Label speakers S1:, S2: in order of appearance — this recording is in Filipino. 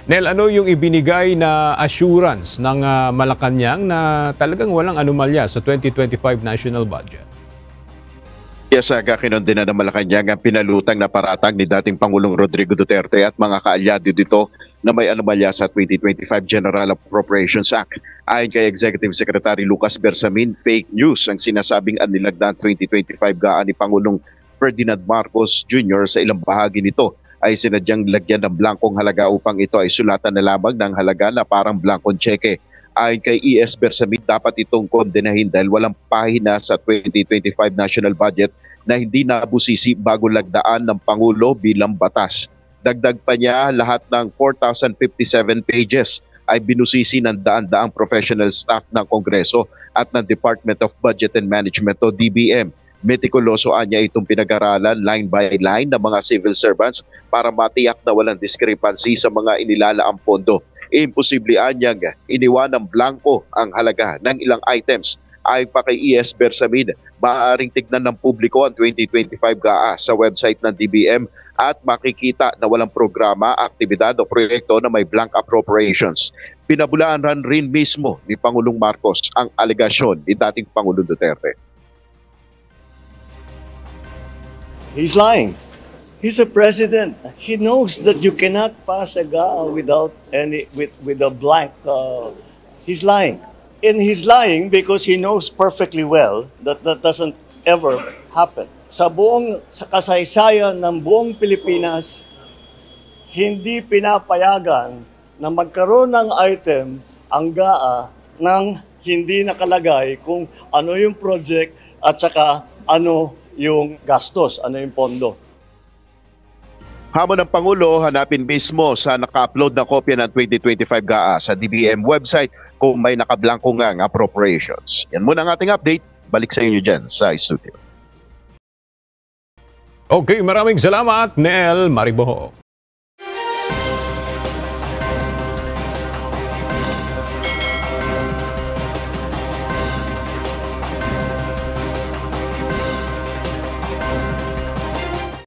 S1: Nel, ano yung ibinigay na assurance ng Malacanang na talagang walang anomalya sa 2025 national budget?
S2: Yes, kinundi na ng Malacanang ang pinalutang na paratang ni dating Pangulong Rodrigo Duterte at mga kaalyado dito na may anomalya sa 2025 General Appropriations Act. Ayon kay Executive Secretary Lucas Bersamin, fake news ang sinasabing anilagdaan 2025 gaan ni Pangulong Ferdinand Marcos Jr. Sa ilang bahagi nito ay sinadyang lagyan ng blankong halaga upang ito ay sulatan na lamang ng halaga na parang blankong tseke. Ayon kay ES Bersamin, dapat itong kondenahin dahil walang pahina sa 2025 national budget na hindi nabusisi bago lagdaan ng Pangulo bilang batas. Dagdag pa niya, lahat ng 4,057 pages ay binusisi ng daan-daang professional staff ng Kongreso at ng Department of Budget and Management o DBM. Metikuloso niya itong pinag-aralan line by line ng mga civil servants para matiyak na walang discrepancy sa mga inilalaang pondo. Imposible anyang iniwanang blanco ang halaga ng ilang items. Ayon pa kay ES Bersamin, maaaring tignan ng publiko ang 2025 GAA sa website ng DBM at makikita na walang programa, aktibidad o proyekto na may blank appropriations. Pinabulaan rin mismo ni Pangulong Marcos ang alegasyon ni dating Pangulong Duterte.
S3: He's lying. He's a president. He knows that you cannot pass a GAA without with a blank. He's lying. And he's lying because he knows perfectly well that that doesn't ever happen. Sa kasaysayan ng buong Pilipinas, hindi pinapayagan na magkaroon ng item ang GAA nang hindi nakalagay kung ano yung project at saka ano yung gastos, ano yung pondo.
S2: Hamon ng Pangulo, hanapin mismo sa naka-upload na kopya ng 2025 GAA sa DBM website kung may nakablangko nga ang appropriations. Yan muna ang ating update. Balik sa inyo dyan sa studio.
S1: Okay, maraming salamat, Nel Mariboho.